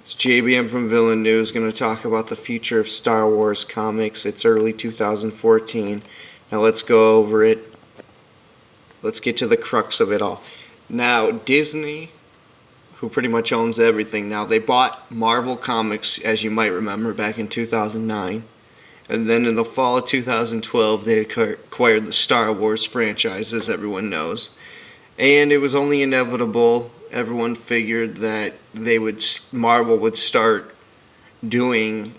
It's JBM from VillainNews, going to talk about the future of Star Wars comics. It's early 2014. Now let's go over it. Let's get to the crux of it all. Now, Disney, who pretty much owns everything now, they bought Marvel Comics, as you might remember, back in 2009. And then in the fall of 2012, they acquired the Star Wars franchise, as everyone knows. And it was only inevitable. Everyone figured that Marvel would start doing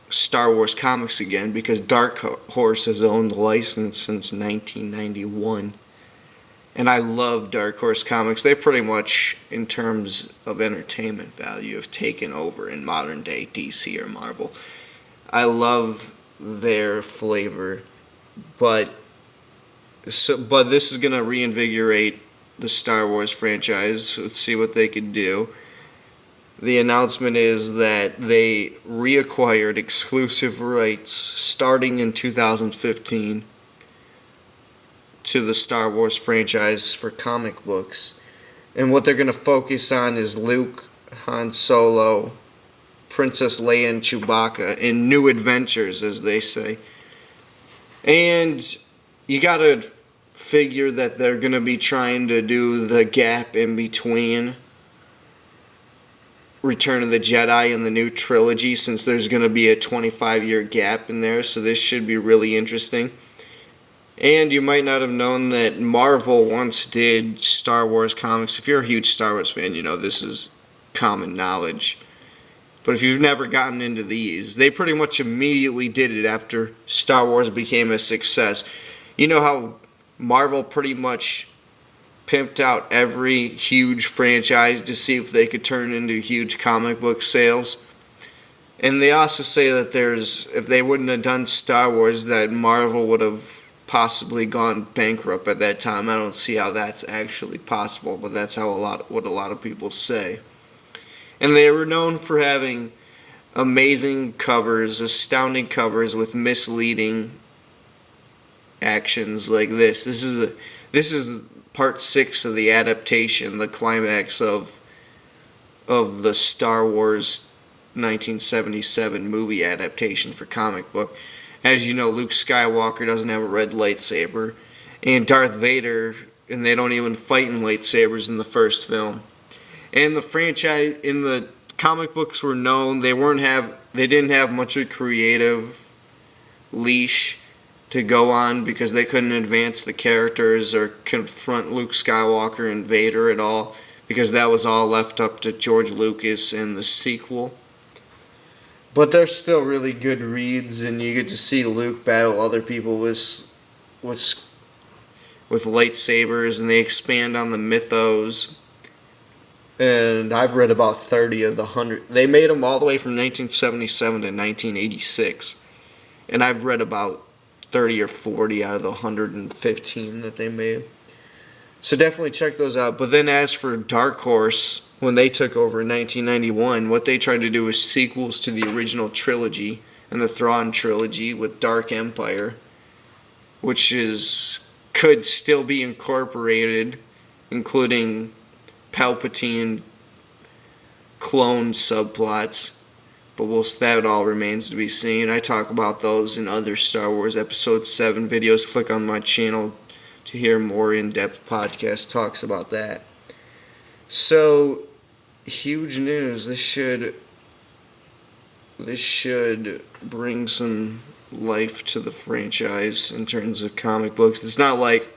Star Wars comics again because Dark Horse has owned the license since 1991. And I love Dark Horse comics. They pretty much, in terms of entertainment value, have taken over in modern day DC or Marvel. I love their flavor, but this is going to reinvigorate the Star Wars franchise. Let's see what they could do. The announcement is that they reacquired exclusive rights starting in 2015 to the Star Wars franchise for comic books. And what they're going to focus on is Luke, Han Solo, Princess Leia and Chewbacca in new adventures, as they say. And you got to figure that they're going to be trying to do the gap in between Return of the Jedi and the new trilogy, since there's going to be a 25-year gap in there, so this should be really interesting. And you might not have known that Marvel once did Star Wars comics. If you're a huge Star Wars fan, you know this is common knowledge. But if you've never gotten into these, they pretty much immediately did it after Star Wars became a success. You know how Marvel pretty much pimped out every huge franchise to see if they could turn into huge comic book sales? And they also say that if they wouldn't have done Star Wars, that Marvel would have possibly gone bankrupt at that time. I don't see how that's actually possible, but that's how what a lot of people say. And they were known for having amazing covers, astounding covers with misleading actions like this. This is part 6 of the adaptation, the climax of the Star Wars 1977 movie adaptation for comic book. As you know, Luke Skywalker doesn't have a red lightsaber, and Darth Vader, and they don't even fight in lightsabers in the first film. And the franchise in the comic books were known. They didn't have much of a creative leash to go on because they couldn't advance the characters or confront Luke Skywalker and Vader at all, because that was all left up to George Lucas and the sequel. But they're still really good reads, and you get to see Luke battle other people with lightsabers, and they expand on the mythos. And I've read about 30 of the 100. They made them all the way from 1977 to 1986. And I've read about 30 or 40 out of the 115 that they made. So definitely check those out. But then as for Dark Horse, when they took over in 1991, what they tried to do was sequels to the original trilogy and the Thrawn trilogy with Dark Empire, which could still be incorporated, including Palpatine clone subplots, but that all remains to be seen. I talk about those in other Star Wars Episode 7 videos. Click on my channel to hear more in-depth podcast talks about that. So, huge news. This should bring some life to the franchise in terms of comic books. It's not like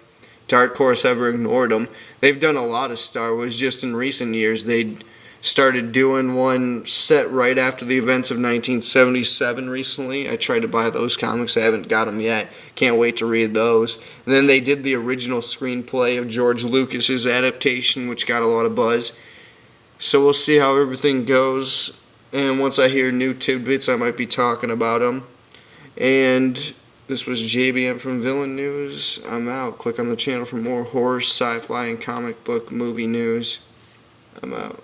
Dark Horse ever ignored them. They've done a lot of Star Wars. Just in recent years, they started doing one set right after the events of 1977 recently. I tried to buy those comics. I haven't got them yet. Can't wait to read those. And then they did the original screenplay of George Lucas's adaptation, which got a lot of buzz. So we'll see how everything goes. And once I hear new tidbits, I might be talking about them. And this was JBM from VillainNews. I'm out. Click on the channel for more horror, sci-fi, and comic book movie news. I'm out.